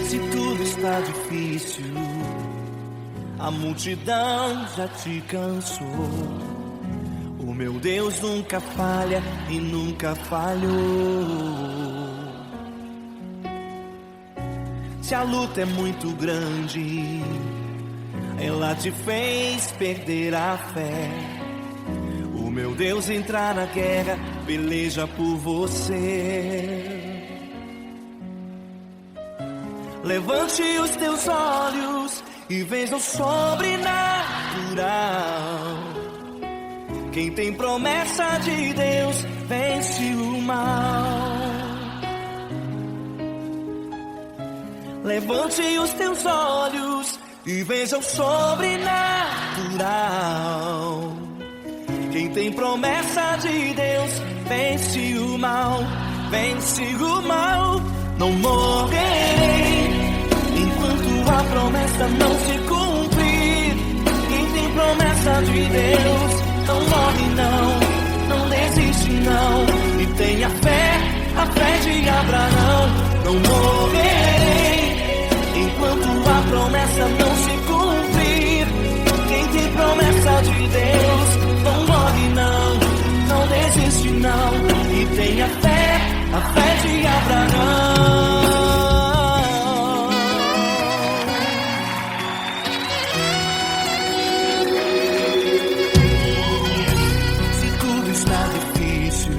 Se tudo está difícil, a multidão já te cansou. O meu Deus nunca falha e nunca falhou. Se a luta é muito grande, ela te fez perder a fé. O meu Deus entrar na guerra, peleja por você. Levante os teus olhos e veja o sobrenatural. Quem tem promessa de Deus vence o mal. Levante os teus olhos e veja o sobrenatural. Quem tem promessa de Deus vence o mal, vence o mal. Não morrerei enquanto a promessa não se cumprir. Quem tem promessa de Deus não morre não desiste não. E tenha fé, a fé de Abraão. Não morrerei enquanto a promessa não se cumprir. Quem tem promessa de Deus não morre não desiste não. E tenha fé, a fé de Abraão. Se tudo está difícil,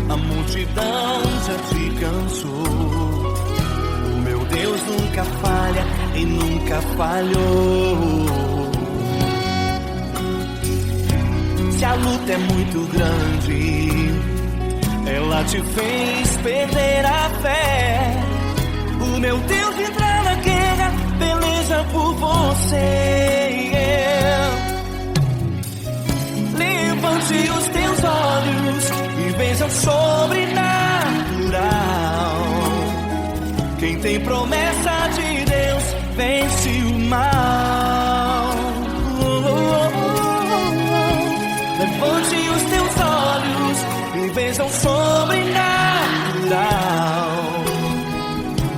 a multidão já te cansou. O meu Deus nunca falha e nunca falhou. Se a luta é muito grande, ela te fez perder a fé. O meu Deus entra na guerra, peleja por você. Levante os teus olhos e veja o sobrenatural. Quem tem promessa de Deus vence o mal. Levante os teus olhos e veja o sobrenatural.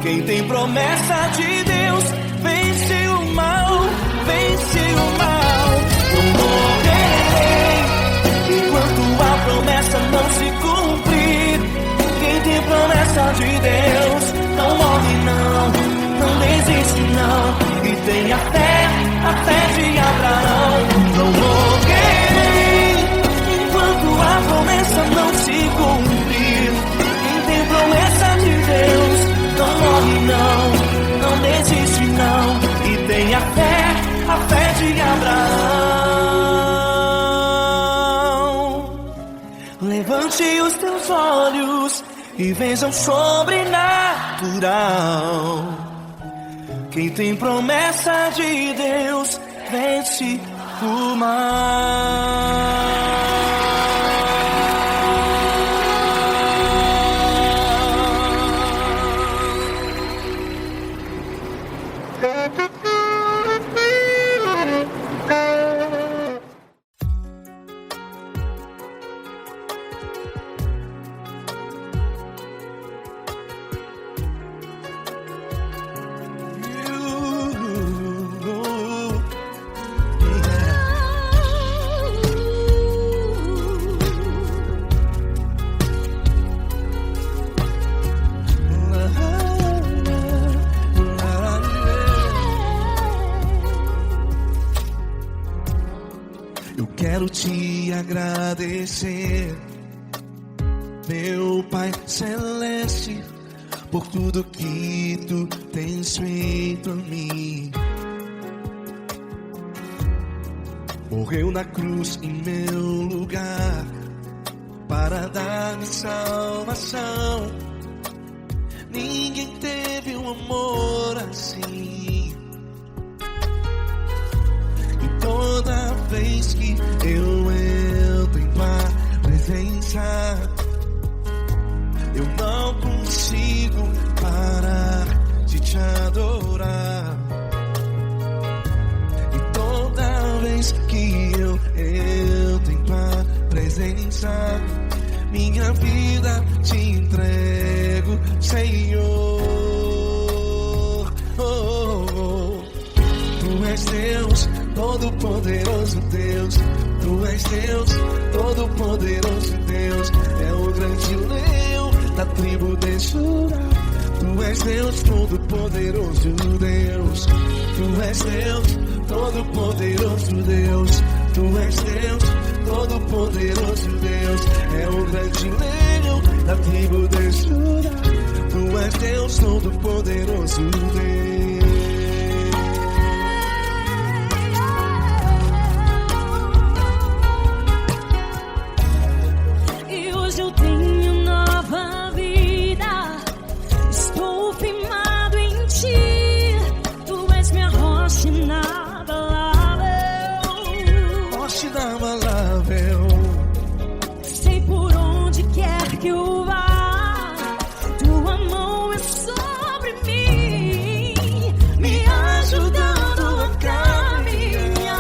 Quem tem promessa de Deus vence o mal, vence o mal. Não morrerei enquanto a promessa não se cumprir. Quem tem promessa de Deus não morre não desiste não. E tenha fé, a fé de Abraão. Não morrerei enquanto a promessa não se cumprir. Quem tem promessa de Deus não morre não desiste não. E tenha fé, a fé de Abraão. Levante os teus olhos e veja o sobrenatural. Quem tem promessa de Deus vence o mal. Quero te agradecer, meu Pai Celeste, por tudo que tu tens feito a mim. Morreu na cruz em meu lugar para dar-me salvação. Ninguém teve um amor assim. E toda vez que eu entro em tua presença, eu não consigo parar de te adorar. E toda vez que eu entro em tua presença, minha vida te entrego, Senhor. és Deus, todo-poderoso Deus. Tu és Deus, todo-poderoso Deus. É o grande leão da tribo de Judá. Tu és Deus, todo-poderoso Deus. Tu és Deus, todo-poderoso Deus. Tu és Deus, todo-poderoso Deus. É o grande leão da tribo de Judá. Tu és Deus, todo-poderoso Deus. E hoje eu tenho nova vida. Estou firmado em ti. Tu és minha rocha inabalável. Rocha inabalável. Sei por onde quer que eu vá, tua mão é sobre mim, me ajudando a caminhar.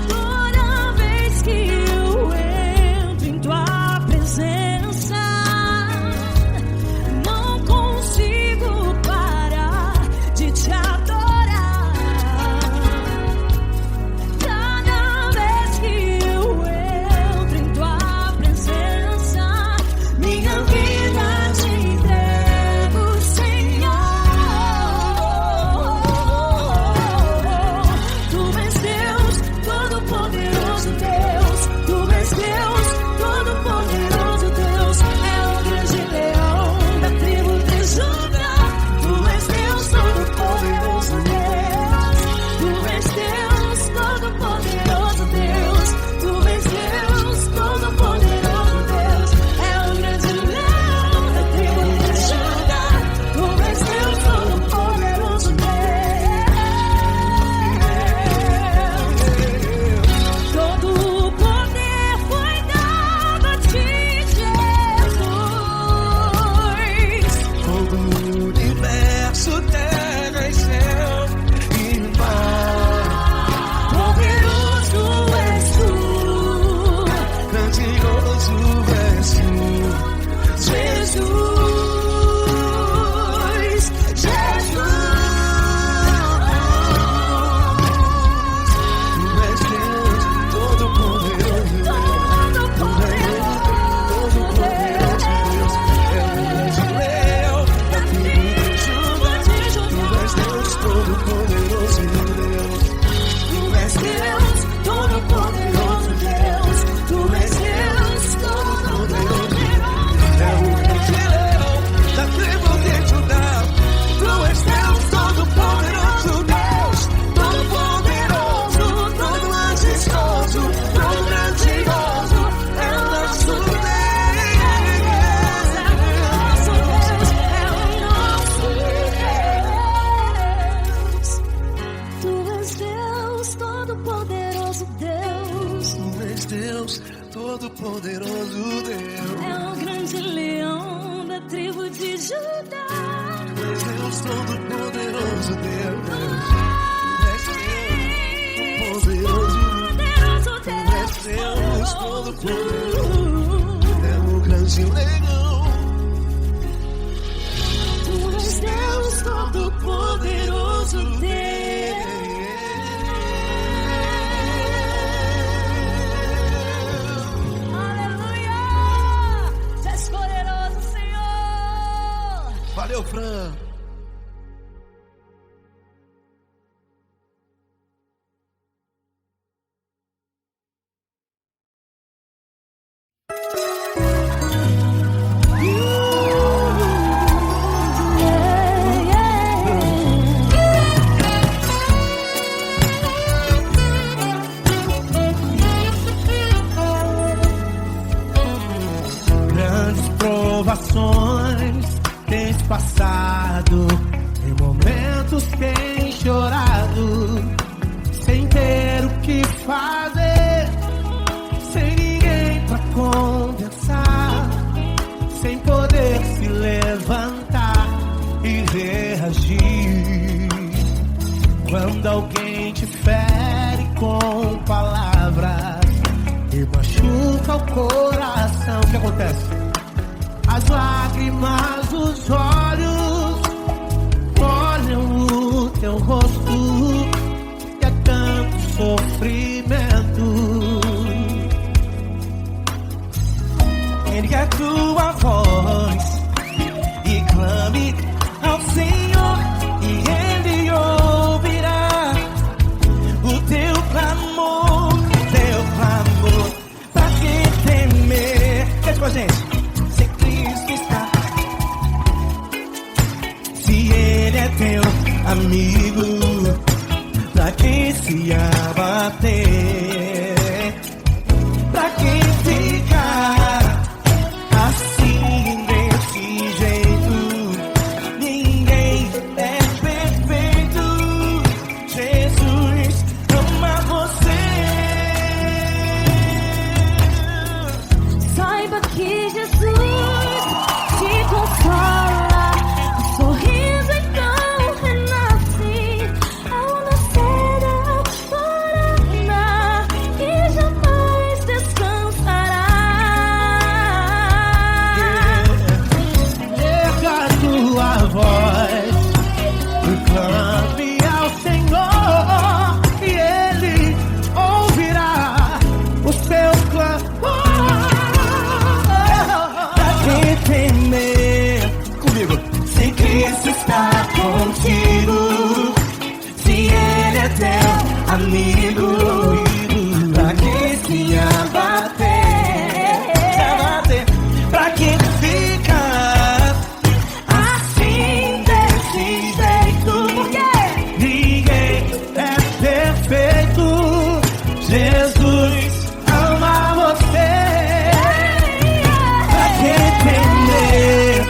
Toda vez que eu entro em tua presença, não consigo parar de te adorar. Cada vez que eu entro em tua presença, minha vida te entrego, Senhor. Tu és Deus, todo-poderoso Deus. Tu és Deus, todo-poderoso Deus. É o grande leão da tribo de Judá. Tu és Deus, todo-poderoso Deus. Tu és Deus, todo-poderoso Deus. Tu és Deus, todo-poderoso Deus. É o grande leão da tribo de Judá. Tu és Deus, todo-poderoso Deus. Todo o poder foi dado a ti, Jesus. Todo o universo, terra e céu e mar. Poderoso és tu, Grandioso és tu, Jesus. Jesus. Tu és Deus, todo-poderoso Deus. Todo-poderoso Deus. É o grande leão da tribo de Judá. Tu és Deus, todo-poderoso Deus. Tu és Deus, todo-poderoso Deus. Tu és Deus, todo-poderoso. É o grande leão da tribo de Judá. Tu és Deus, todo-poderoso Deus. Todo-poderoso, todo majestoso, todo grandioso. É o nosso Deus. Tu és Deus, todo-poderoso Deus. Tu és Deus, todo-poderoso Deus. É o grande leão da tribo de Judá. Tu és Deus, todo-poderoso Deus. Tu és Deus, poderoso. Poderoso Tu és Deus, todo-poderoso. Deus. É o grande leão. Tu és Deus, todo-poderoso Deus. Aleluia! Tu és poderoso, Senhor. Valeu, Fran. Grandes provações tens passado, em momentos tens chorado, sem ter o que fazer, sem ninguém pra conversar, sem poder se levantar e reagir. Quando alguém te fere com palavras e machuca o coração, o que acontece? As lágrimas dos olhos molham o amigo, pra quem se abater, pra quem ficar assim desse jeito. Ninguém é perfeito. Jesus ama você. Saiba que Jesus te consola, o sorriso então renasce ao nascer da aurora que jamais descansará. Erga a tua voz, clame ao Senhor e Ele ouvirá o seu clamor. Pra quem temer, comigo, se Cristo está contigo, se Ele é teu amigo, pra quem se abater, pra quem fica assim desse jeito. Ninguém é perfeito. Jesus ama você. Pra quem temer,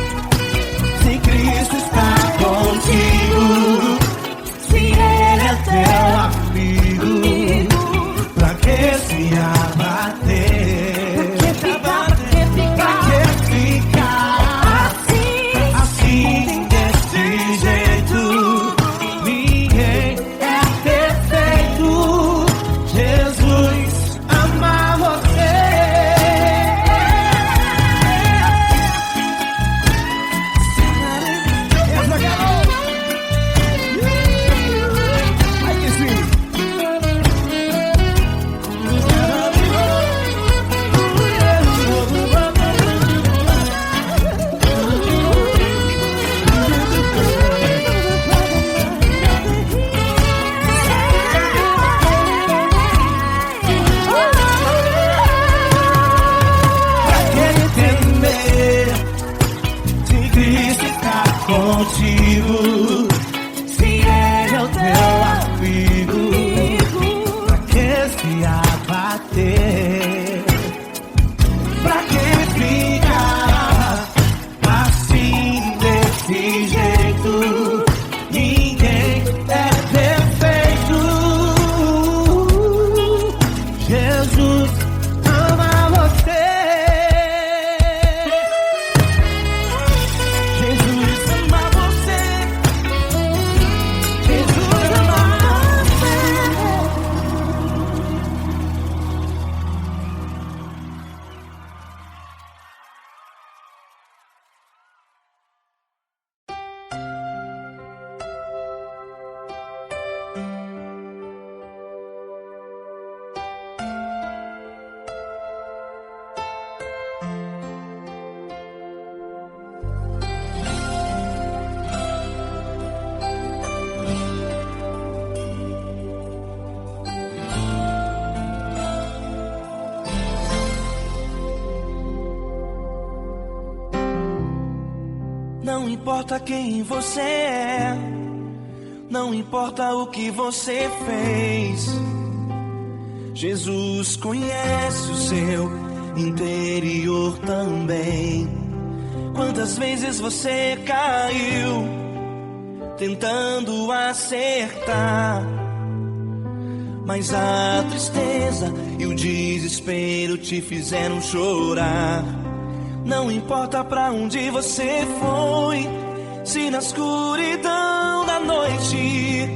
se Cristo está contigo, se Ele é teu amigo, pra que se abater? Pra que ficar assim desse jeito? Ninguém é perfeito. Jesus ama você. Essa garota. Ai que sim. Pra quem temer, se Cristo está contigo, se Ele é o teu amigo, pra que se abater? Pra que ficar assim desse jeito? Ninguém é perfeito. Jesus ama você. Jesus ama você. Jesus ama você. Não importa quem você é, não importa o que você fez, Jesus conhece o seu interior também. Quantas vezes você caiu tentando acertar, mas a tristeza e o desespero te fizeram chorar. Não importa pra onde você foi, se na escuridão da noite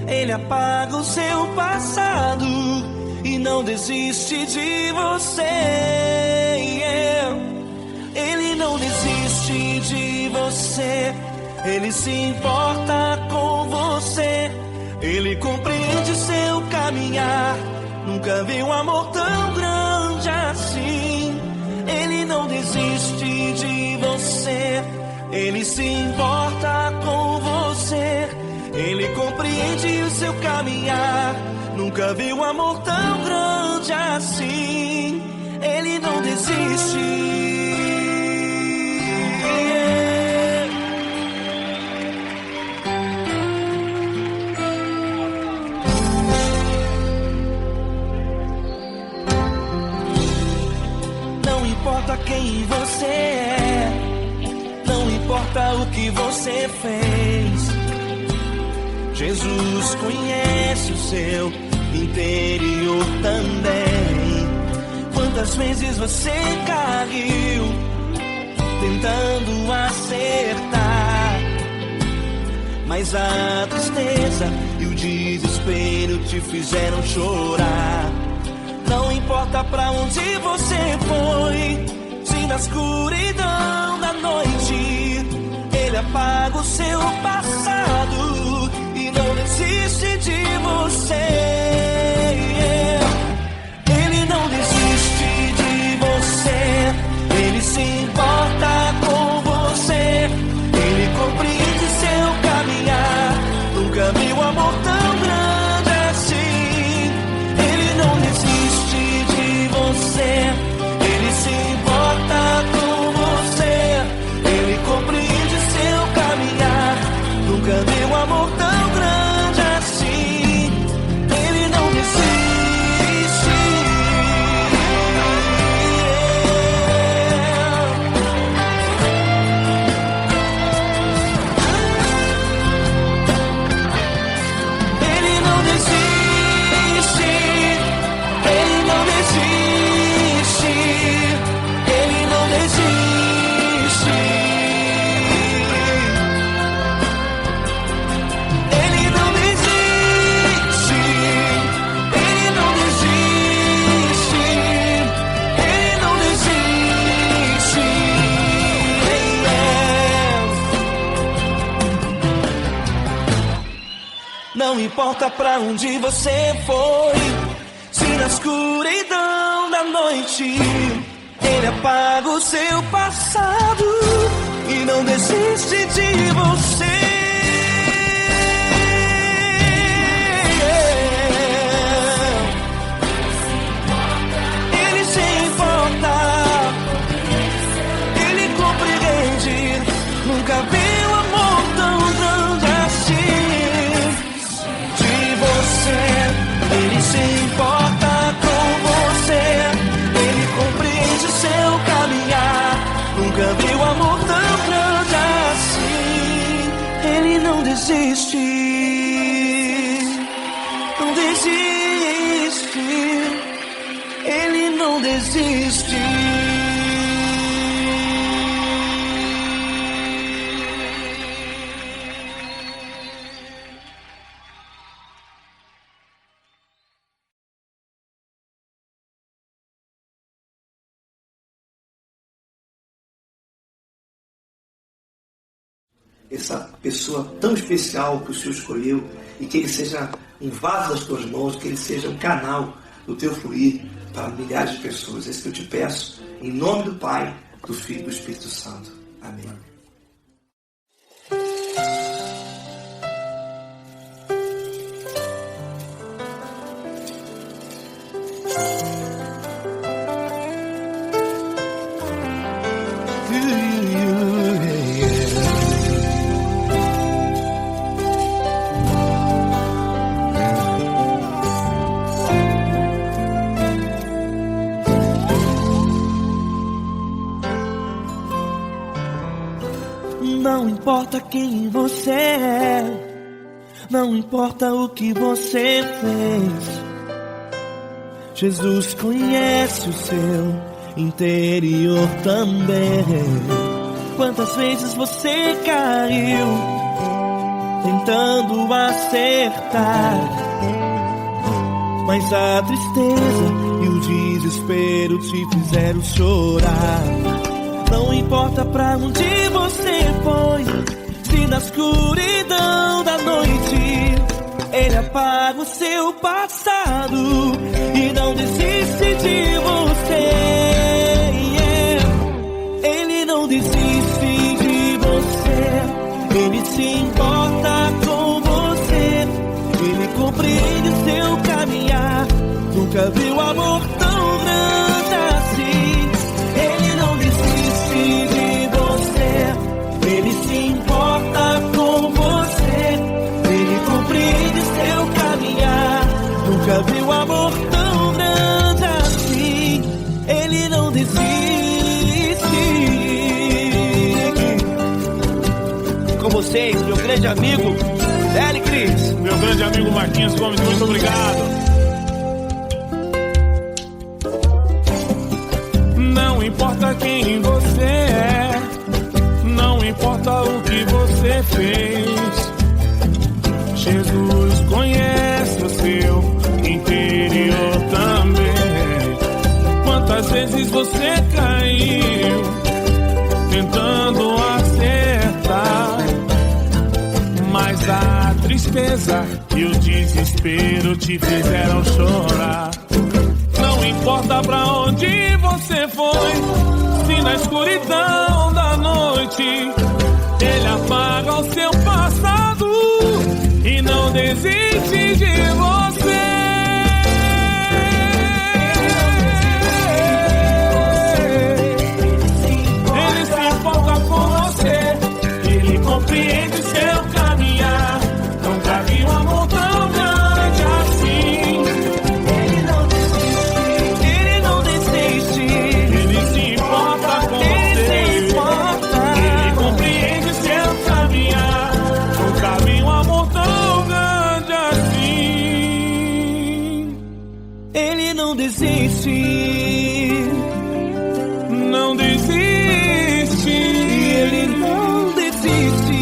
Ele apaga o seu passado e não desiste de você. Ele não desiste de você, Ele se importa com você, Ele compreende seu caminhar. Nunca vi um amor tão grande assim. Ele não desiste de você, Ele se importa com você, Ele compreende o seu caminhar. Nunca vi um amor tão grande assim. Ele não desiste. importa o que você fez, Jesus conhece o seu interior também. Quantas vezes você caiu tentando acertar, mas a tristeza e o desespero te fizeram chorar. Não importa pra onde você foi, se na escuridão da noite Ele apaga o seu passado e não desiste de você. Ele não desiste de você, Ele se importa com você, Ele compreende seu caminhar. Nunca vi um amor tão grande assim. Ele não desiste de você, Ele se importa com você, Ele compreende seu caminhar. Nunca vi um amor tão grande assim. Ele não desiste. Ele não desiste. Ele não desiste. Ele não desiste. Ele não desiste. Ele não desiste. Ele não desiste. Não importa pra onde você foi, se na escuridão da noite Ele apaga o seu passado e não desiste de você. Ele se importa, Ele compreende. Nunca vi um amor tão grande assim. De você, Ele se importa com você, Ele compreende seu caminhar. Nunca vi um amor tão grande assim. Ele não desiste, não desiste, Ele não desiste. Essa pessoa tão especial que o Senhor escolheu, e que Ele seja um vaso das tuas mãos, que Ele seja um canal do teu fluir para milhares de pessoas. É isso que eu te peço, em nome do Pai, do Filho e do Espírito Santo. Amém. Não importa quem você é, não importa o que você fez, Jesus conhece o seu interior também. Quantas vezes você caiu tentando acertar, mas a tristeza e o desespero te fizeram chorar. Não importa pra onde você foi, se na escuridão da noite Ele apaga o seu passado e não desiste de você. Ele não desiste de você, Ele se importa com você, Ele compreende seu caminhar. Nunca viu amor tão grande assim. Ele não desiste de você, Ele se importa com você, Ele compreende seu caminhar. Nunca viu amor tão grande assim. Ele não desiste. vocês, meu grande amigo L. Cris. Meu grande amigo Marquinhos Gomes, muito obrigado. Não importa quem você é, não importa o que você fez, Jesus conhece o seu interior também. Quantas vezes você caiu tentando acertar, mas a tristeza e o desespero te fizeram chorar. Não importa pra onde você foi, se na escuridão da noite Ele apaga o seu passado e não desiste de você. Ele se importa com você, Ele compreende seu caminhar. Nunca vi um amor tão grande assim. Ele não desiste. Ele se importa com você. Ele compreende seu caminhar. Nunca vi um amor tão grande assim. Ele não desiste. Não desiste. Ele não desiste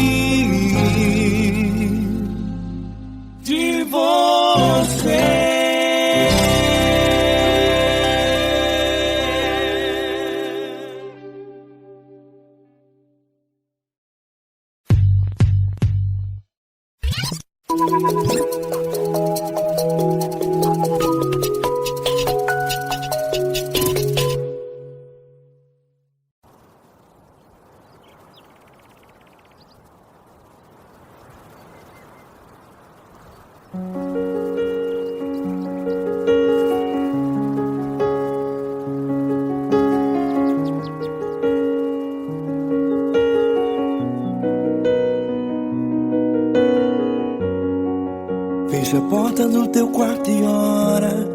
De você. Fecha a porta do teu quarto e ora.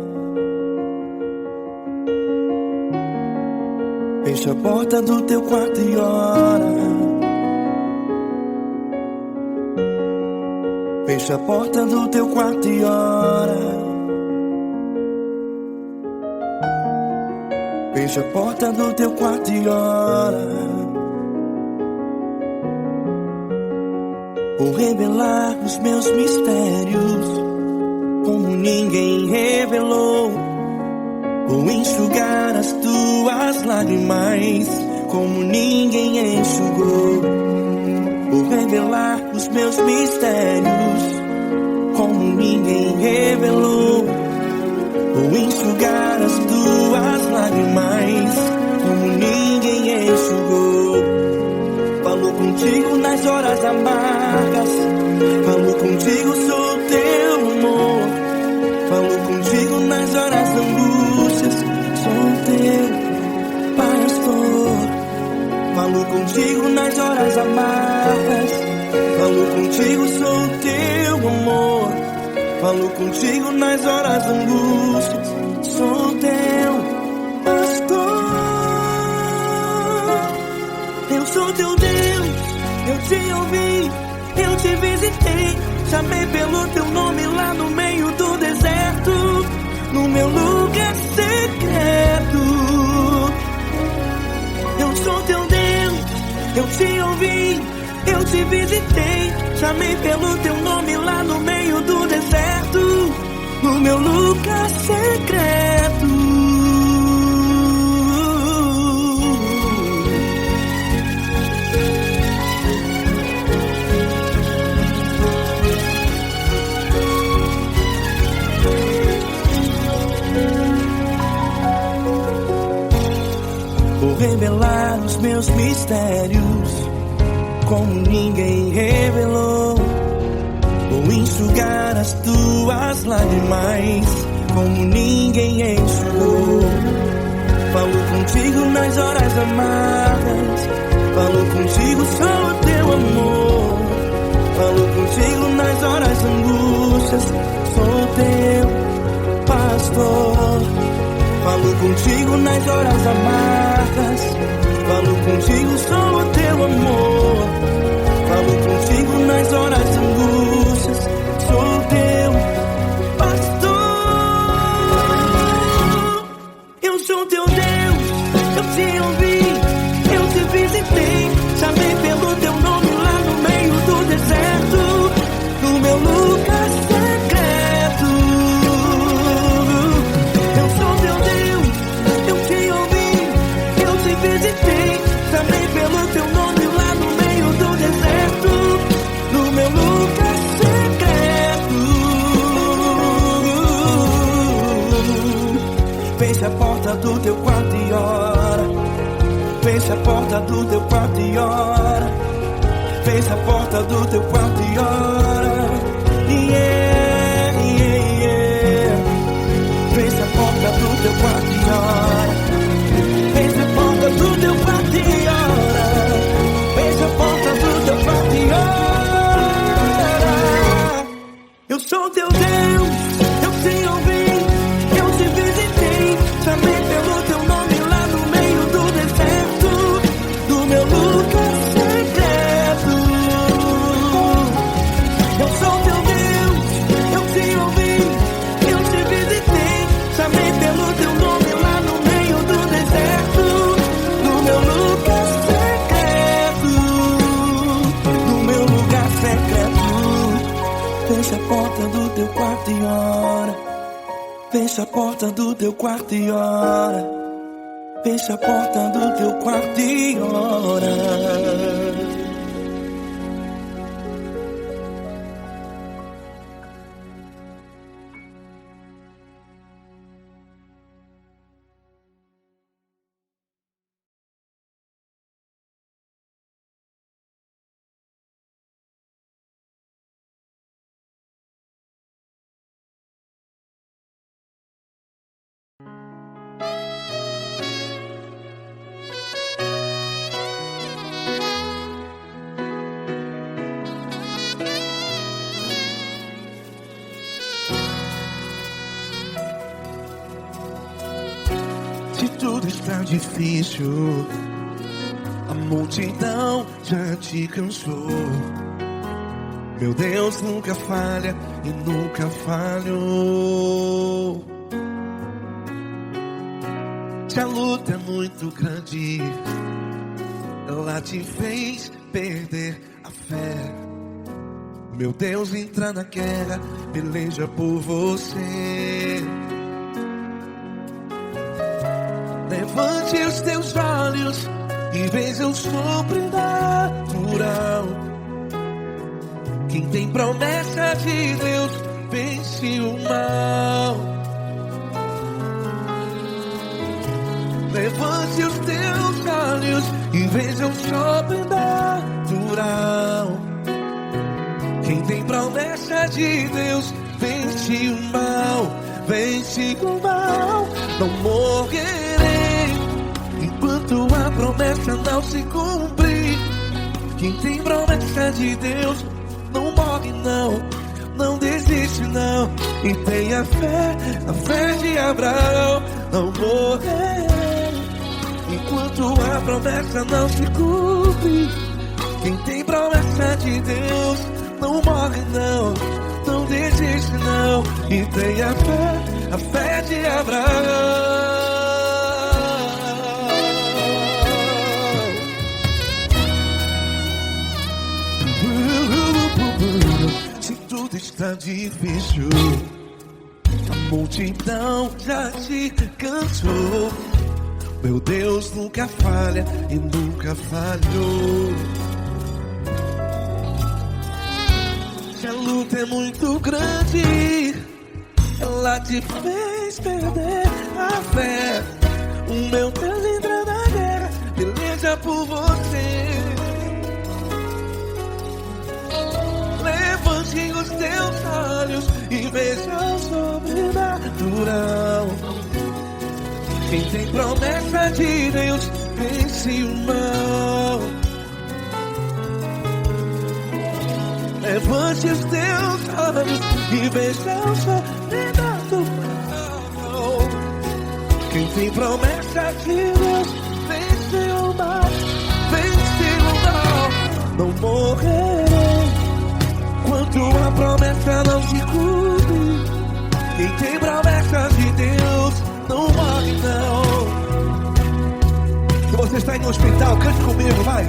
Fecha a porta do teu quarto e ora. Fecha a porta do teu quarto e ora. Fecha a porta do teu quarto e ora. Vou revelar os meus mistérios como ninguém revelou. Vou enxugar as tuas lágrimas como ninguém enxugou. Vou revelar os meus mistérios como ninguém revelou. Vou enxugar as tuas lágrimas como ninguém enxugou. Falou contigo nas horas amargas, falou contigo, sou teu amor. Falou contigo nas horas angústias, sou teu pastor. Falou contigo nas horas amargas, falou contigo, sou teu amor. Falou contigo nas horas angústias, sou teu pastor. Eu sou teu Deus, eu te ouvi, eu te visitei. Chamei pelo teu nome lá no meio do deserto, no meu lugar secreto. Eu sou teu Deus, eu te ouvi, eu te visitei. Chamei pelo teu nome lá no meio do deserto, no meu lugar secreto. Vou revelar os meus mistérios como ninguém revelou. Vou enxugar as tuas lágrimas como ninguém enxugou. Falou contigo nas horas amargas, falou contigo, sou teu amor. Falou contigo nas horas angústias, sou teu pastor. Falou contigo nas horas amargas, falou contigo, sou o teu amor. Falou contigo fecha a porta do teu quarto e ora. Yeah, yeah, yeah. Fecha a porta do teu quarto e ora. Fecha a porta do teu quarto e ora. Fecha a porta do teu quarto e ora. Eu sou teu Deus, eu te ouvi, eu te visitei, chamei pelo teu nome lá no meio do deserto, do meu lugar secreto. Eu sou teu Deus, eu te ouvi, eu te visitei, chamei pelo teu nome lá no meio do deserto, do meu lugar secreto, do meu lugar secreto. Fecha a porta do teu quarto e ora. Fecha a porta do teu quarto e ora. Fecha a porta do teu quarto e ora. Se tudo está difícil, a multidão já te cansou. Meu Deus nunca falha e nunca falhou. Se a luta é muito grande, ela te fez perder a fé. Meu Deus entra na guerra, peleja por você. Levante os teus olhos e veja o sobrenatural. Quem tem promessa de Deus vence o mal. Levante os teus olhos e veja o sobrenatural. Quem tem promessa de Deus vence o mal. Vence o mal. Não morrerei enquanto a promessa não se cumprir. Quem tem promessa de Deus não morre não, não desiste não. E tenha fé, a fé de Abraão. Não morrerei enquanto a promessa não se cumpre. Quem tem promessa de Deus não morre não, não desiste não. E tenha fé, a fé de Abraão. Se tudo está difícil, a multidão já te cansou. Meu Deus nunca falha e nunca falhou. Se a luta é muito grande, ela te fez perder a fé. O meu Deus entra na guerra, peleja por você. Levante os teus olhos e veja o sobrenatural. Quem tem promessa de Deus vence o mal. Levante os teus olhos e veja o sobrenatural. Quem tem promessa de Deus vence o mal. Vence o mal. Não morrerei enquanto a promessa não se cumpre. Quem tem promessa de Deus não morre não. Se você está em um hospital, cante comigo, vai.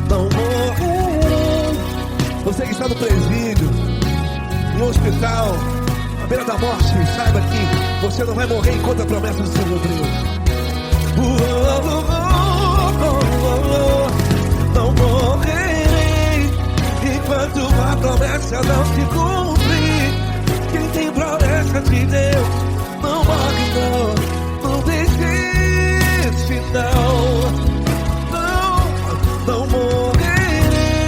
Não morrerei. Você que está no presídio, em um hospital, à beira da morte, saiba que você não vai morrer enquanto a promessa não se cumpriu. Não morrerei enquanto a promessa não se cumprir. Quem tem promessa de Deus não morre não, não desiste não. Não morrerei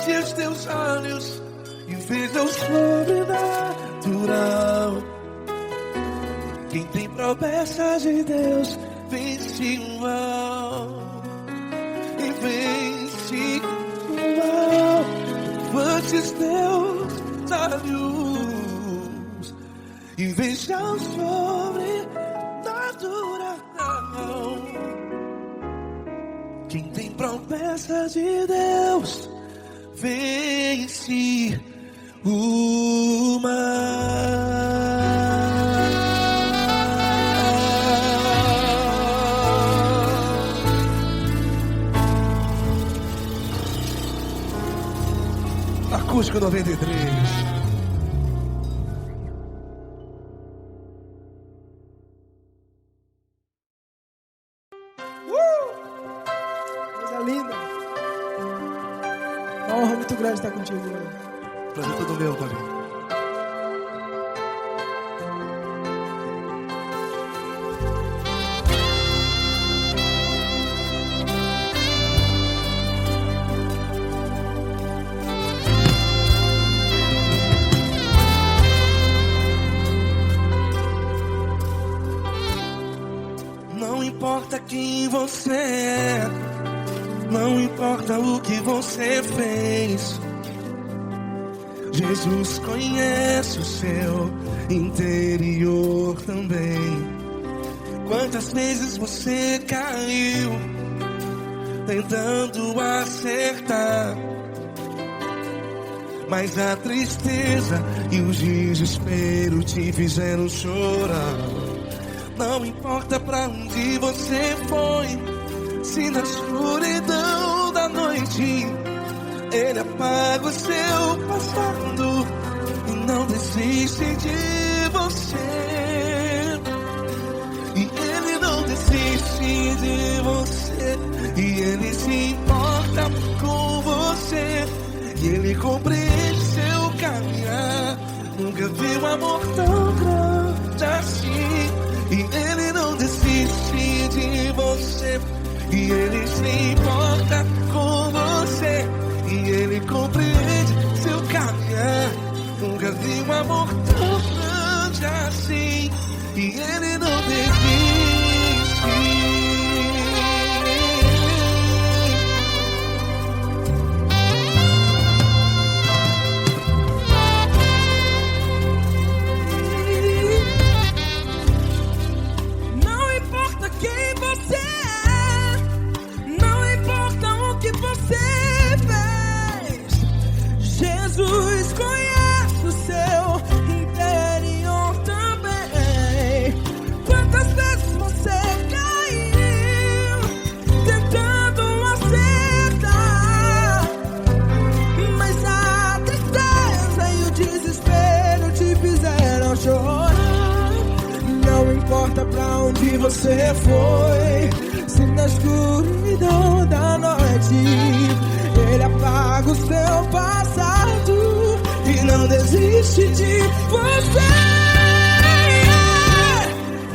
feche os teus olhos e veja o sobrenatural. Quem tem promessas de Deus vence o mal. E vence o mal. Feche os teus olhos e veja o sobrenatural. Quem tem promessas de Deus vence o mal. Acústico 93. Coisa linda. Uma honra muito grande estar contigo hoje. Prazer todo meu, Paulinho. Não importa quem você é, não importa o que você fez, Jesus conhece o seu interior também. Quantas vezes você caiu tentando acertar, mas a tristeza e o desespero te fizeram chorar. Não importa pra onde você foi, se na escuridão da noite Ele apaga o seu passado e não desiste de você. E Ele não desiste de você, e Ele se importa com você, e Ele compreende seu caminhar. Nunca vi um amor tão grande assim. E Ele não desiste de você, e Ele se importa com você, e Ele compreende seu caminhar. Nunca vi um amor tão grande assim. E Ele não desiste. Jesus conhece o seu interior também. Quantas vezes você caiu tentando acertar, mas a tristeza e o desespero te fizeram chorar. Não importa pra onde você foi, se na escuridão da noite Ele apaga o seu passado e não desiste de você.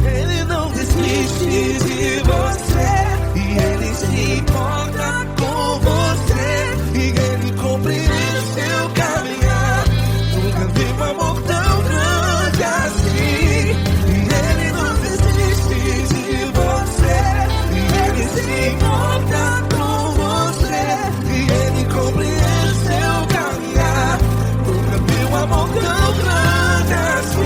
Ele não desiste de você, e Ele se importa com você, e Ele compreende seu caminhar. Nunca vi um amor tão grande assim. E Ele não desiste de você, e Ele se importa com você, e Ele compreende seu caminhar. Nunca vi um amor tão grande assim.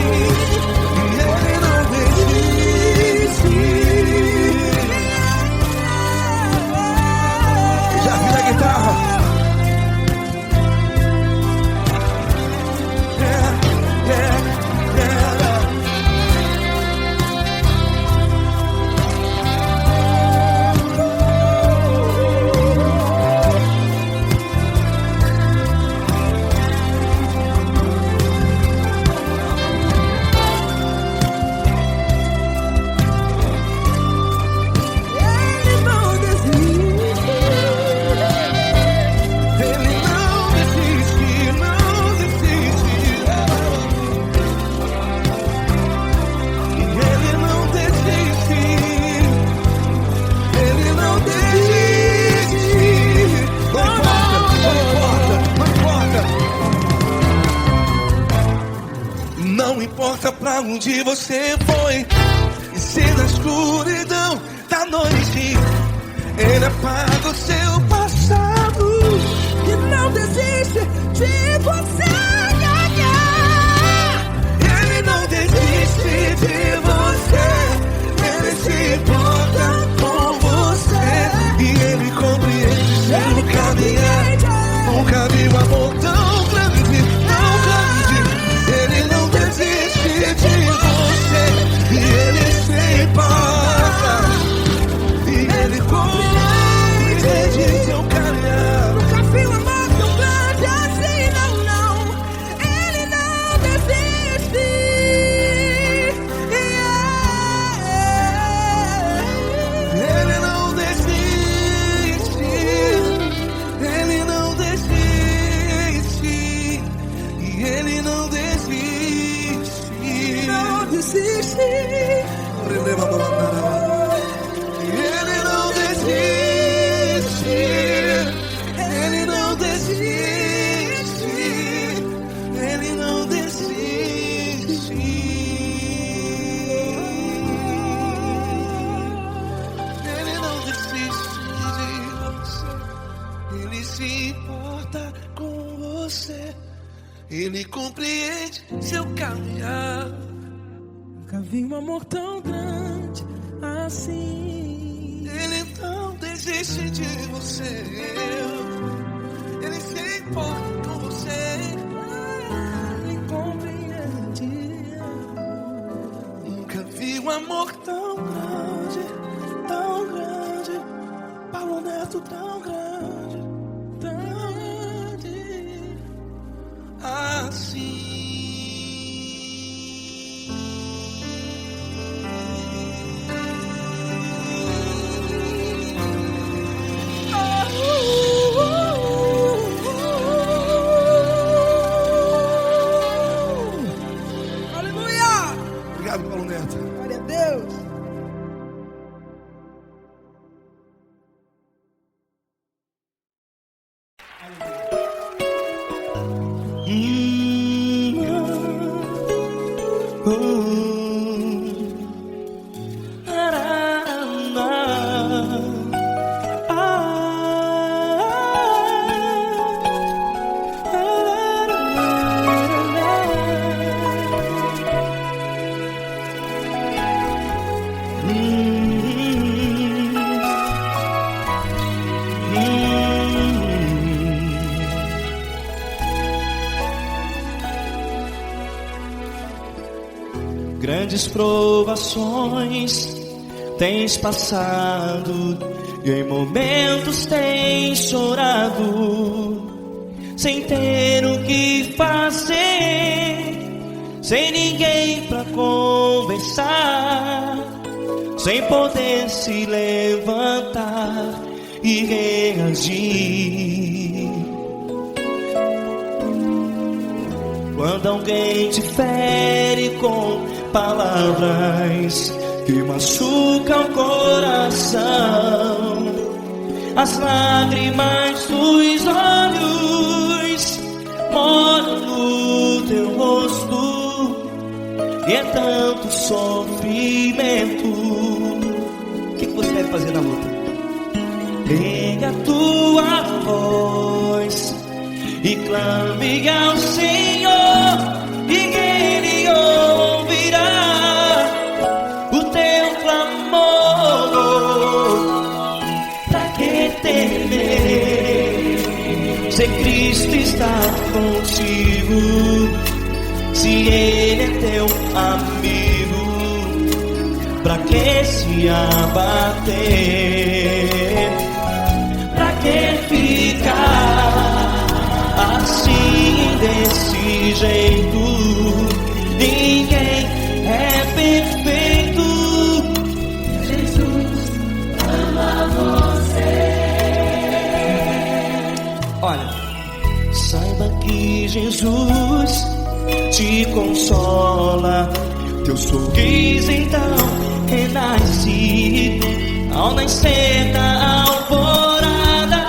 importa pra onde você foi, e se na escuridão da noite Ele apaga o seu passado E não desiste de você. Ele não desiste de você, Ele se importa com você, e Ele compreende seu caminhar. Nunca vi um amor tão grande, tão grande. Ele não desiste de você, e Ele se importa, e Ele compreende seu caminhar. Nunca vi um amor tão grande assim, não, não. Ele não desiste. Ele não desiste, Ele não desiste, e Ele não desiste. Não desiste. Ele não desiste, Ele não desiste, Ele não desiste. Ele não desiste de você, Ele se importa com você, Ele compreende seu caminhar. Nunca vi um amor tão grande assim. Ele não desiste de você, Ele se importa com você, Ele compreende. nunca vi um amor tão grande, tão grande, Paulo Neto tão grande, tão grande, assim. Aleluia! Obrigado, Paulo Neto. Glória a Deus. Grandes provações tens passado, e em momentos tens chorado, sem ter o que fazer, sem ninguém pra conversar, sem poder se levantar e reagir. Quando alguém te fere com palavras que machucam o coração, as lágrimas dos olhos molham no teu rosto, e é tanto sofrimento. O que você deve fazer na luta? Pega a tua voz e clame ao Senhor, e que Ele ouvirá o teu clamor. Pra que temer, se Cristo está contigo, se Ele é teu amigo? Pra que se abater? Pra que ficar assim, desse jeito? Ninguém é perfeito. Jesus ama você. Olha, saiba que Jesus te consola, teu sorriso então renasce ao nascer da alvorada,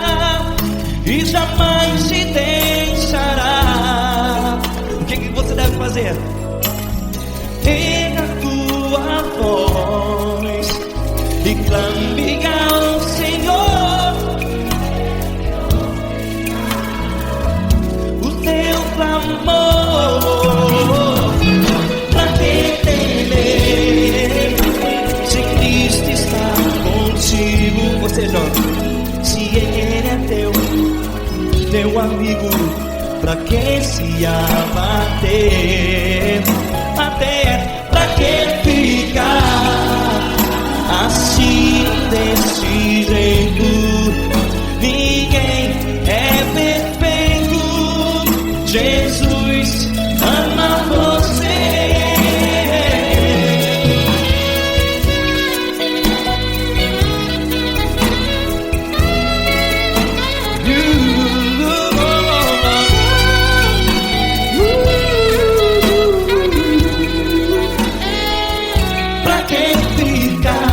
e jamais te deixará. O que você deve fazer? meu amigo, pra que se abater? Até pra que ficar assim desse jeito? Ninguém é perfeito. Jesus ama você. Pra que ficar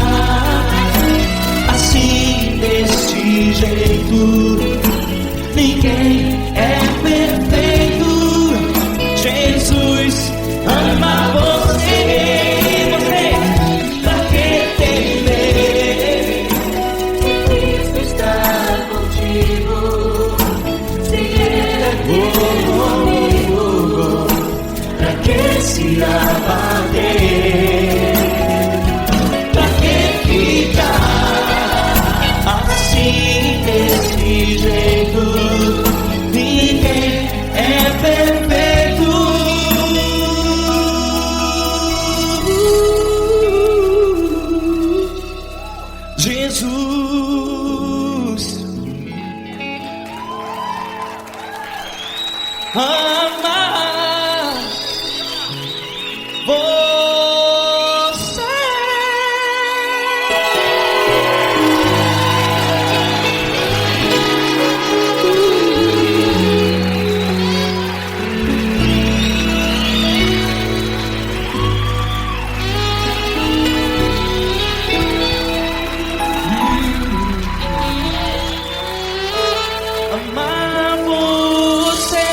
assim desse jeito? Ninguém é perfeito. Jesus ama você. Você, pra que temer? Cristo está contigo. Se Ele é teu amigo, Pra que se abater? Pra que ficar assim desse jeito? Ninguém é perfeito. Jesus ama você. Amar você.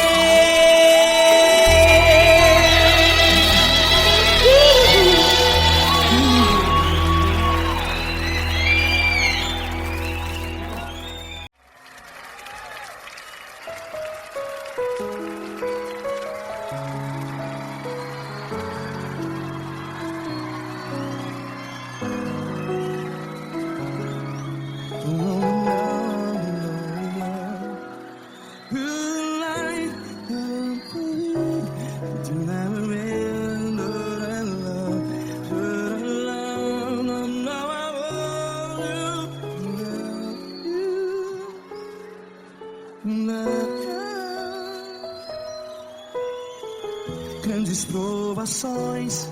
Grandes provações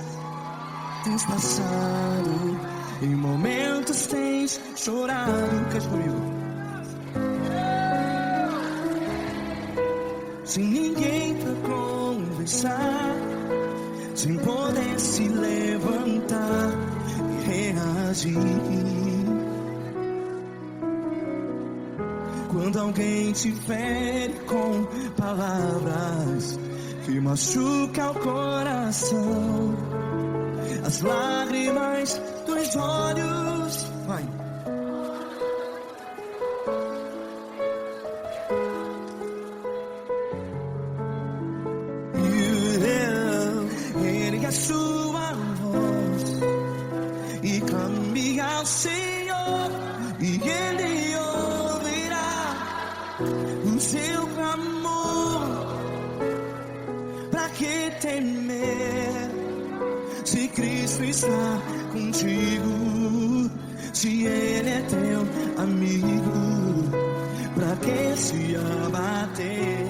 tens passado, em momentos tens chorado. Cante comigo. Sem ninguém pra conversar, sem poder se levantar e reagir. Quando alguém te fere com palavras que machuca o coração, as lágrimas dos olhos, vai. Ele é sua voz e clame ao Senhor, e Ele ouvirá o seu clamor. Pra que temer, se Cristo está contigo? Se Ele é teu amigo, pra que se abater?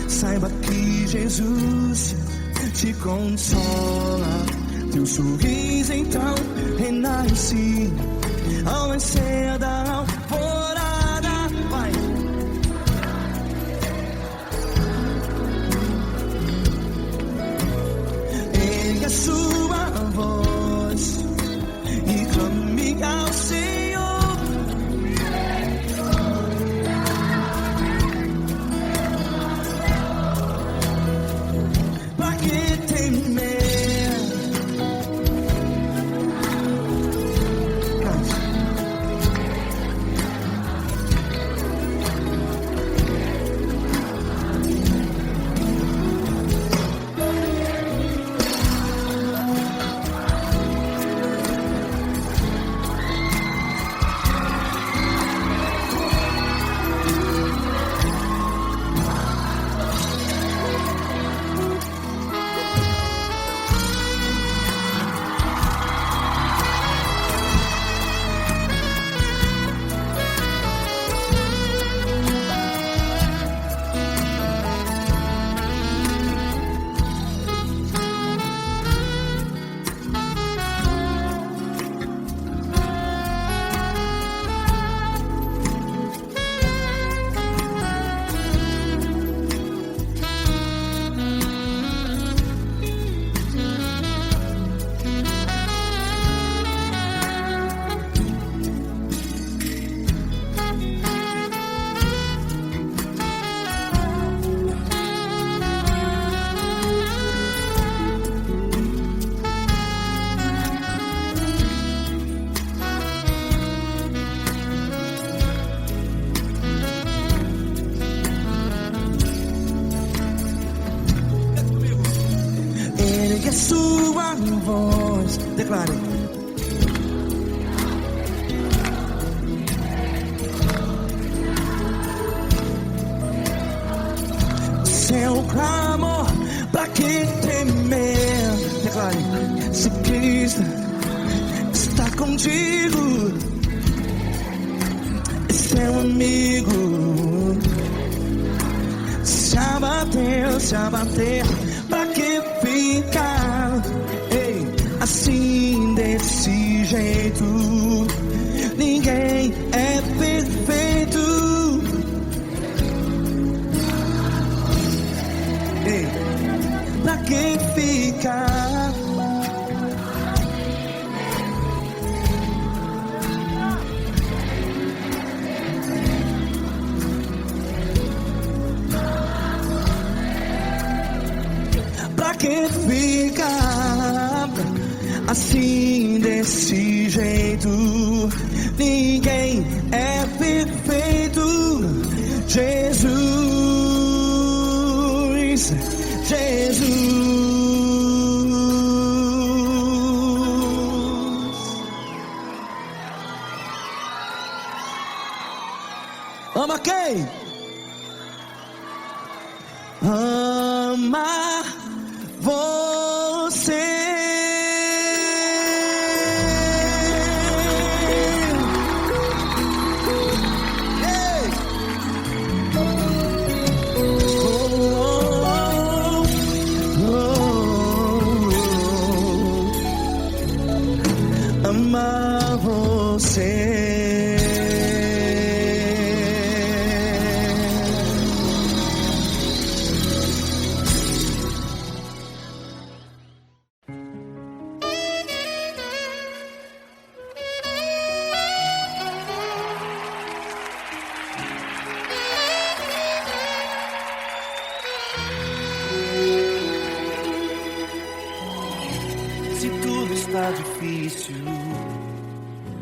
Saiba que Jesus te consola, teu sorriso então renasce ao nascer da alvorada. Vai. a sua voz e clame ao Senhor. Pra que temer? Ergue a sua voz, declare. Seu clamor, pra que temer? Declare. Se Cristo está contigo, é seu amigo. Se abater, pra que ficar assim desse jeito? Ninguém é perfeito. Pra que ficar? Pra que ficar assim desse jeito? Ninguém é perfeito. Jesus. Ama quem? Ama você. Amar você. Se tudo está difícil,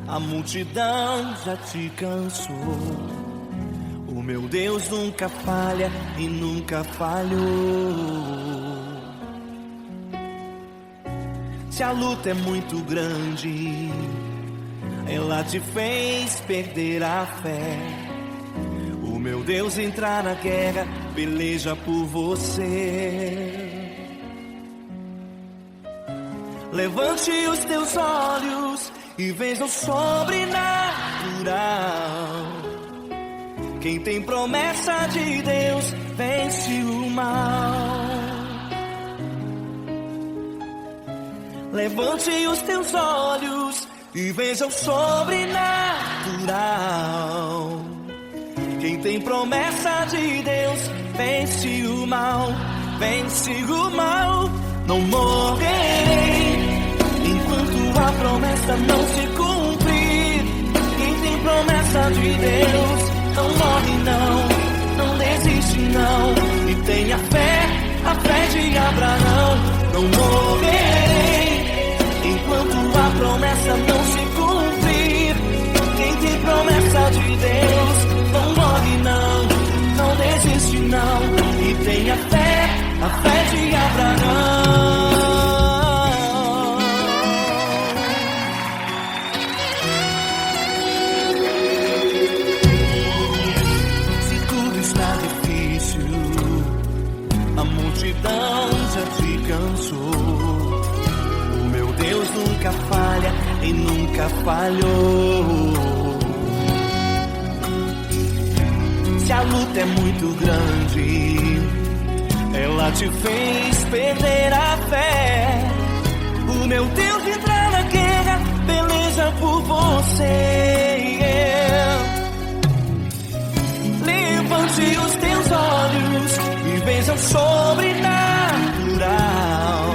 a multidão já te cansou. O meu Deus nunca falha e nunca falhou. Se a luta é muito grande, ela te fez perder a fé. O meu Deus entra na guerra, peleja por você. Levante os teus olhos e veja o sobrenatural. Quem tem promessa de Deus vence o mal. Levante os teus olhos e veja o sobrenatural. Quem tem promessa de Deus vence o mal. Vence o mal, não morrerei promessa não se cumprir. Quem tem promessa de Deus não morre não desiste não. E tenha fé, a fé de Abraão. Não morrerei enquanto a promessa não se cumprir. Quem tem promessa de Deus não morre não desiste não. E tenha fé, a fé de Abraão. A multidão já te cansou. O meu Deus nunca falha e nunca falhou. Se a luta é muito grande, ela te fez perder a fé. O meu Deus entra na guerra, peleja por você. Levante os teus olhos e veja o sobrenatural.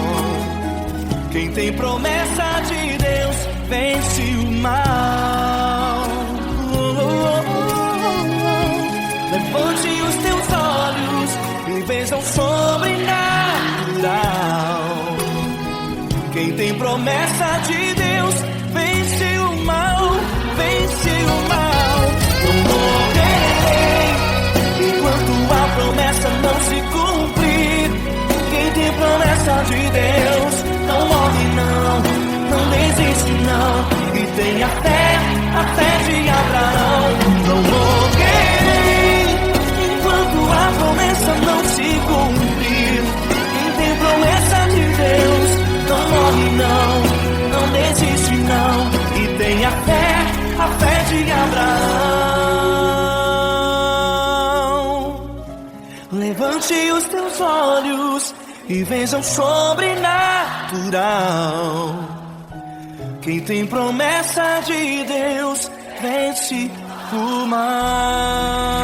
Quem tem promessa de Deus vence o mal. Levante os teus olhos e veja o sobrenatural. Quem tem promessa de Deus vence o mal, vence o mal. Não morrerei enquanto a promessa não se cumprir. Quem tem promessa de Deus não morre não desiste não. E tenha fé, a fé de Abraão. Não morrerei enquanto a promessa não se cumprir. Quem tem promessa de Deus não morre não desiste não. E tenha fé, a fé de Abraão. Levante os teus olhos e veja o sobrenatural. Quem tem promessa de Deus vence o mal.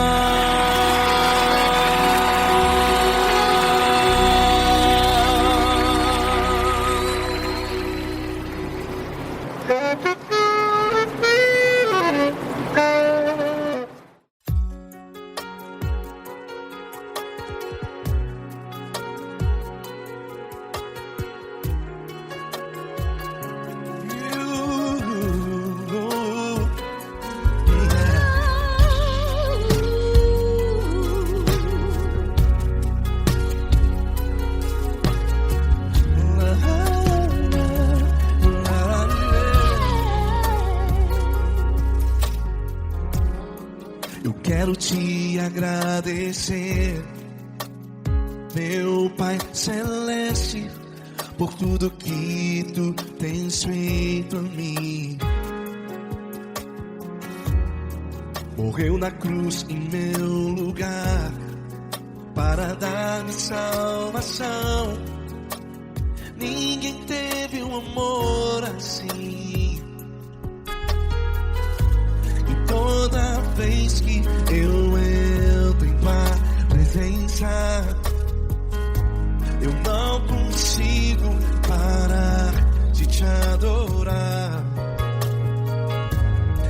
Quero te agradecer, meu Pai Celeste, por tudo que tu tens feito a mim. Morreu na cruz em meu lugar para dar-me salvação. Ninguém teve um amor assim. Toda vez que eu entro em tua presença, eu não consigo parar de te adorar.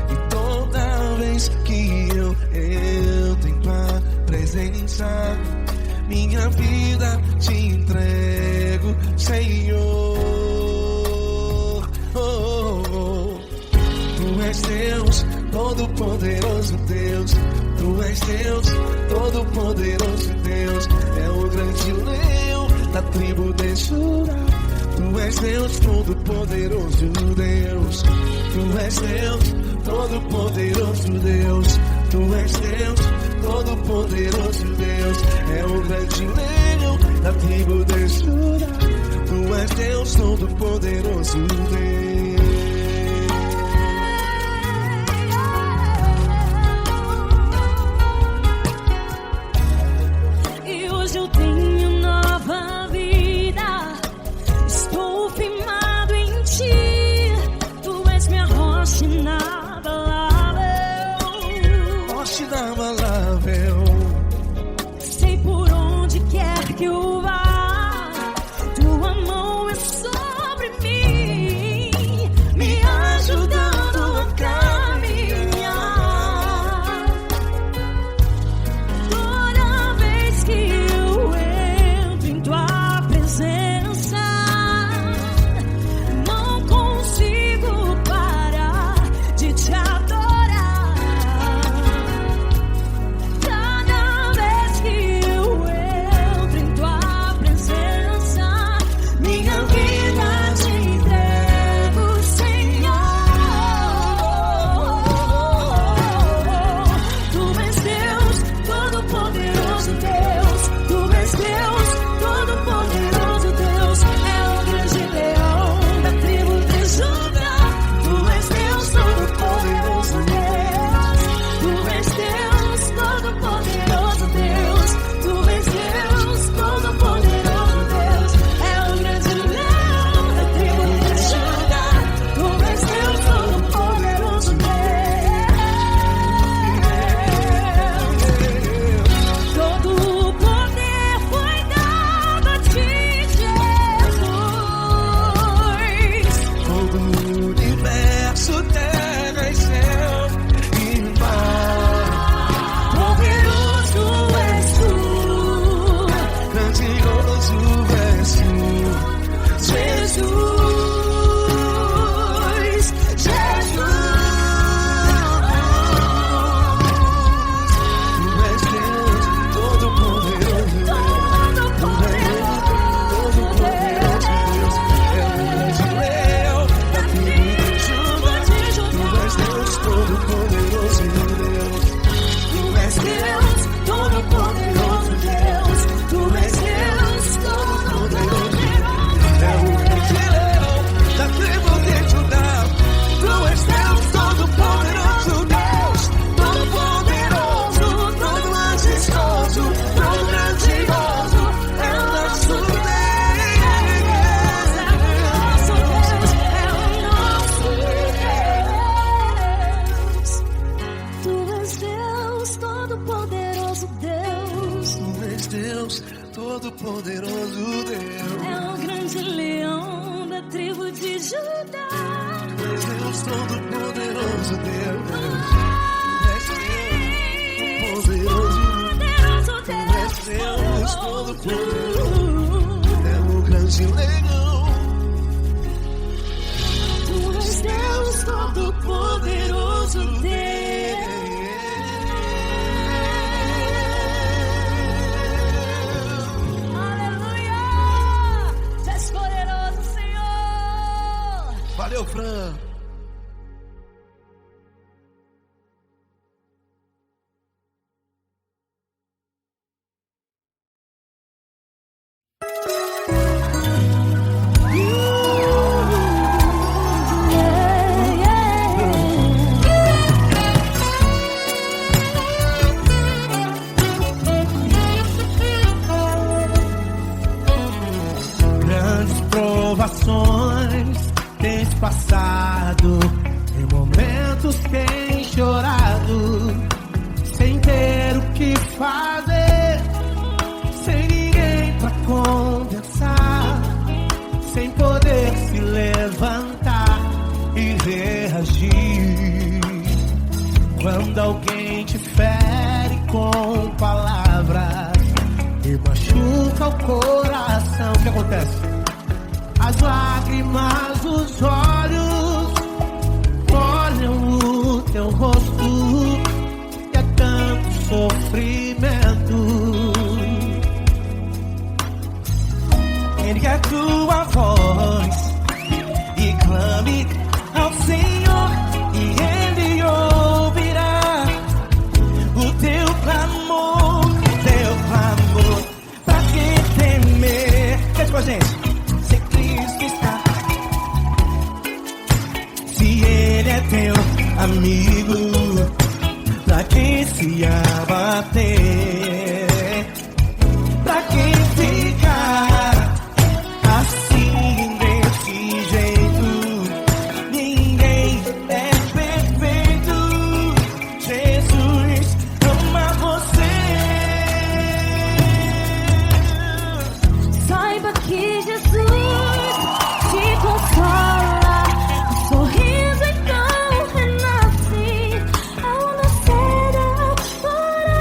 E toda vez que eu entro em tua presença, minha vida te entrego, Senhor. Tu és Deus, Todo-Poderoso Deus, tu és Deus, Todo-Poderoso Deus, é o grande leão da tribo de Judá. Tu és Deus, Todo-Poderoso Deus, tu és Deus, Todo-Poderoso Deus, tu és Deus, Todo-Poderoso Deus, é o grande leão da tribo de Judá. Tu és Deus, Todo-Poderoso Deus. Eu tenho nova vida, estou firmado em ti. Tu és minha rocha inabalável, Rocha inabalável. sei por onde quer que eu vá, tua mão é sobre mim. Todo-Poderoso Deus. Deus Todo-Poderoso, é o grande leão. Tu és Deus Todo-Poderoso, Deus. Aleluia! Tu és poderoso, Senhor. Valeu, Fran. Grandes provações tens passado, em momentos tens chorado, sem ter o que fazer, sem ninguém pra conversar, sem poder se levantar e reagir. Quando alguém te fere com palavras e machuca o coração, o que acontece? As lágrimas dos olhos molham o teu rosto e é tanto sofrimento. Ergue a tua voz e clame ao Senhor, e Ele ouvirá o teu clamor, pra que temer? Cante com a gente. Se Cristo está, se Ele é teu amigo, pra que se abater? Pra que ficar assim desse jeito? Ninguém é perfeito. Jesus ama você. Saiba que Jesus te consola, o sorriso então renasce ao nascer da aurora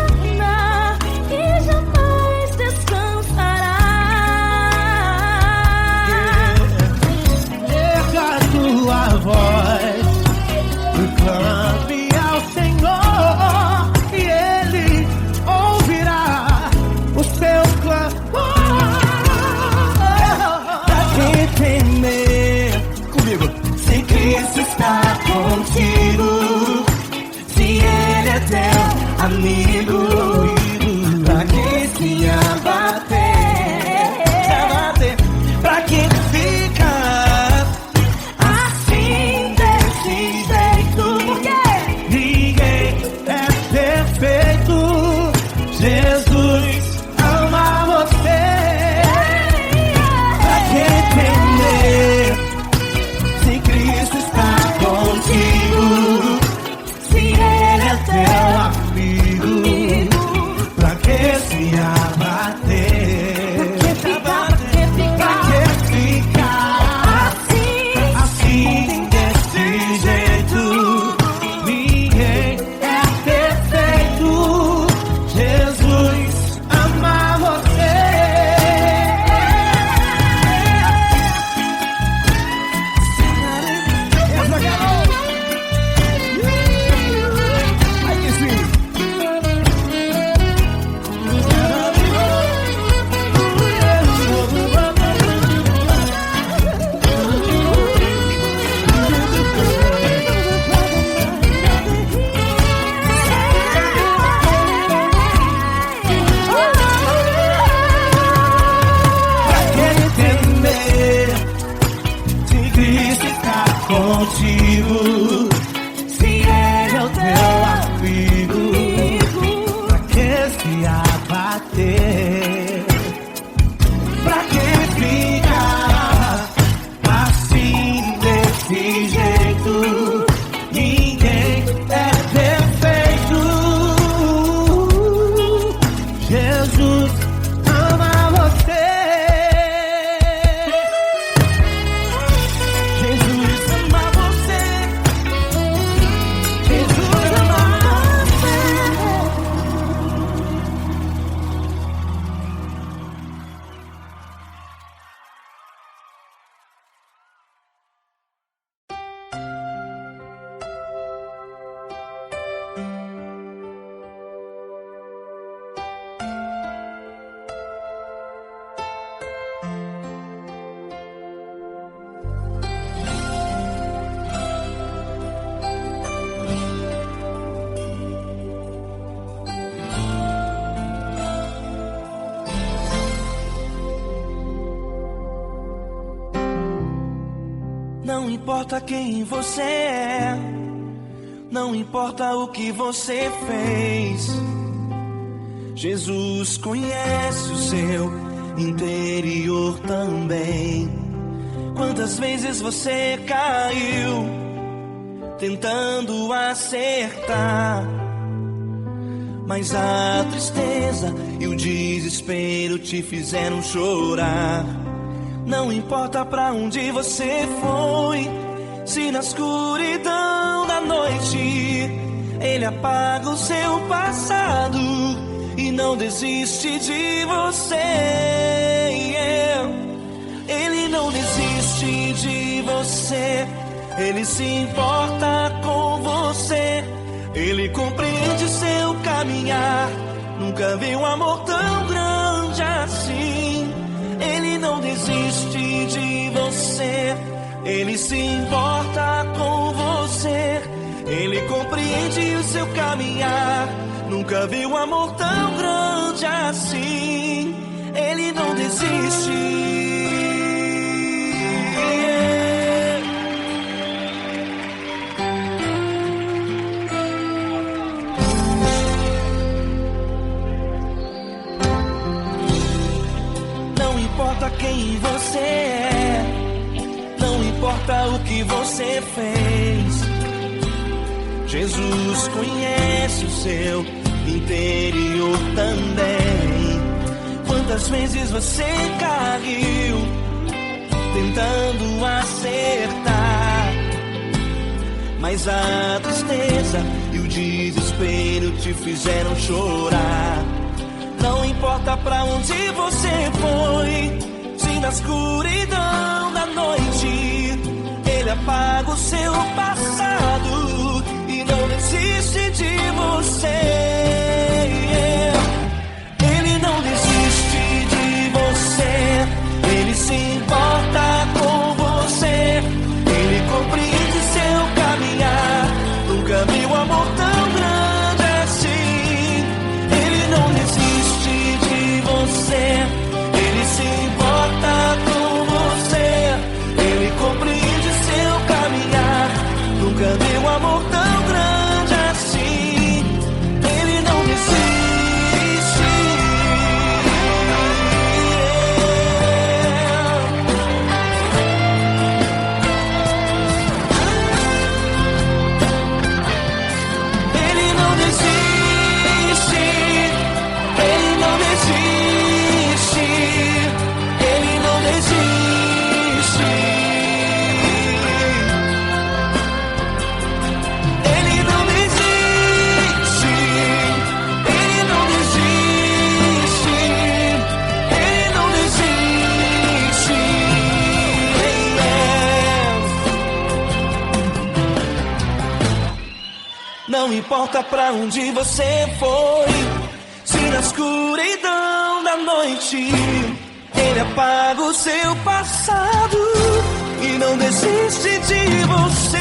e jamais descansará. Erga a tua voz e clame ao Senhor, e Ele ouvirá o seu clamor. Pra que temer? Comigo. Se Cristo está contigo, se Ele é teu amigo, pra que se abater? Pra que ficar assim desse jeito? Ninguém é perfeito. Jesus ama você. Pra que temer? Se Cristo está contigo, se Ele é teu Amigo, pra que se abater? Pra que ficar assim desse jeito? Ninguém é perfeito. Jesus ama você. Aí que sim. Pra que temer? Se Cristo está contigo, se Ele é o teu amigo, Pra que se abater? pra que ficar assim desse jeito? Ninguém é perfeito. Jesus ama você. Jesus ama você. Não importa quem você é, não importa o que você fez, Jesus conhece o seu interior também. Quantas vezes você caiu tentando acertar, mas a tristeza e o desespero te fizeram chorar. Não importa pra onde você foi, se na escuridão da noite Ele apaga o seu passado e não desiste de você. Ele não desiste de você, Ele se importa com você, Ele compreende seu caminhar. Nunca vi um amor tão grande assim. Ele não desiste de você, Ele se importa com você, Ele compreende o seu caminhar. Nunca vi um amor tão grande assim. Ele não desiste. Não importa quem você é, não importa o que você fez, Jesus conhece o seu interior também. Quantas vezes você caiu tentando acertar, mas a tristeza e o desespero te fizeram chorar. Não importa pra onde você foi, se na escuridão da noite Ele apaga o seu passado e não desiste de você. Ele não desiste de você, Ele se importa com você, Ele compreende seu caminhar. Nunca vi um amor tão grande assim. Ele não desiste de você, Ele se importa com você, Ele compreende seu caminhar. Nunca vi um amor tão grande assim. Ele não desiste. Ele não desiste. Ele não desiste. Ele não desiste. Ele não desiste. Ele não desiste. Ele não desiste. Não importa pra onde você foi, se na escuridão da noite Ele apaga o seu passado e não desiste de você.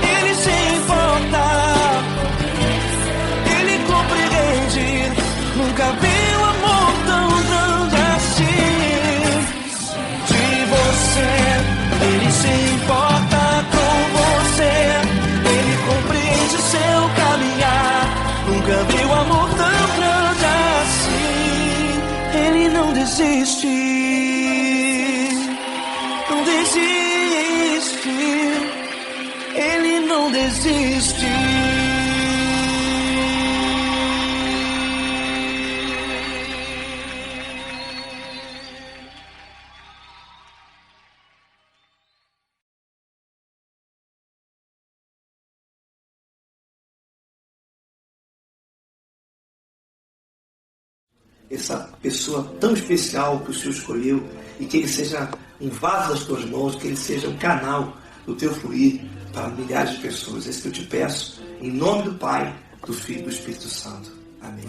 Ele se importa, Ele compreende. Nunca vi um amor tão grande assim. De você, Ele se importa com você, Ele compreende seu caminhar. Nunca vi um amor tão grande assim. Ele não desiste, não desiste. Ele não desiste. Essa pessoa tão especial que o Senhor escolheu, e que Ele seja um vaso das tuas mãos, que Ele seja um canal do teu fluir para milhares de pessoas. É isso que eu te peço, em nome do Pai, do Filho e do Espírito Santo. Amém.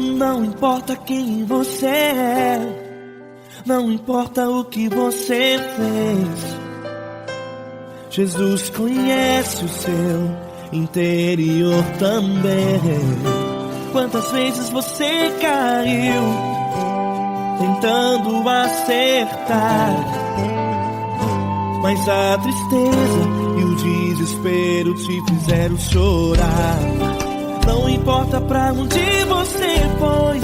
Não importa quem você é, não importa o que você fez, Jesus conhece o seu interior também. Quantas vezes você caiu tentando acertar, mas a tristeza e o desespero te fizeram chorar. Não importa pra onde você foi,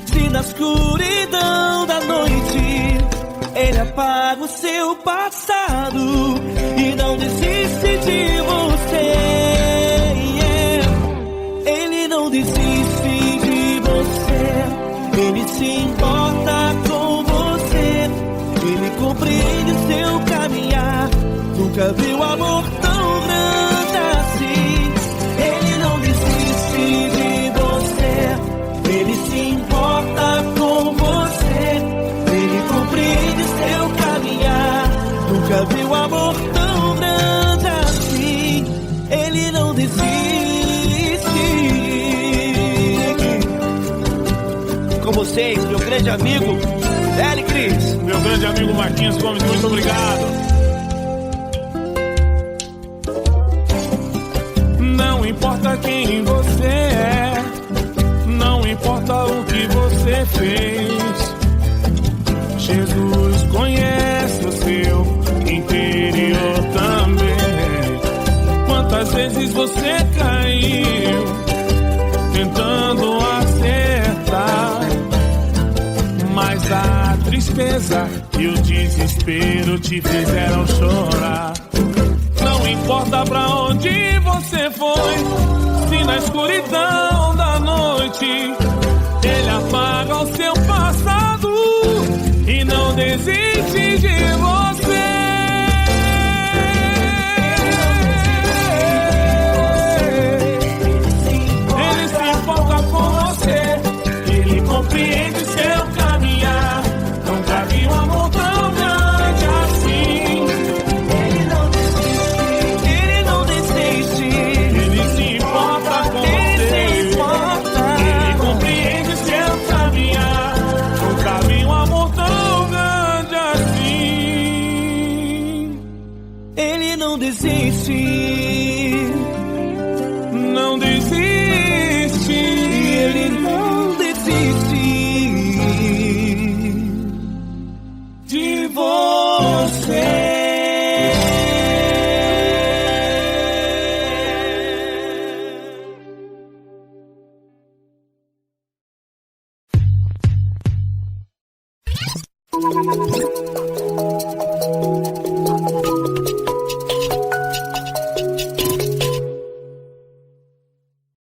se na escuridão da noite Ele apaga o seu passado e não desiste de você. Ele não desiste de você, Ele se importa com você, Ele compreende o seu caminhar. Nunca viu amor tão grande assim. Ele não desiste de você, Ele se importa com você, Ele compreende seu caminhar. Nunca viu amor tão grande assim. Ele não desiste. Com vocês, meu grande amigo L. Cris. Meu grande amigo Marquinhos Gomes, muito obrigado. Não importa quem você é, não importa o que você fez, Jesus conhece o seu interior também. Quantas vezes você caiu tentando acertar, mas a tristeza e o desespero te fizeram chorar. Não importa pra onde você foi, se na escuridão da noite Ele apaga o seu passado e não desiste de você. Ele se importa com você, Ele compreende seu caminhar. Nunca vi um amor tão grande assim. Ele não desiste, Ele não desiste. Ele se importa com você, Ele compreende seu caminhar. Nunca vi um amor tão grande assim. Ele não desiste, Não desiste. Ele não desiste De você.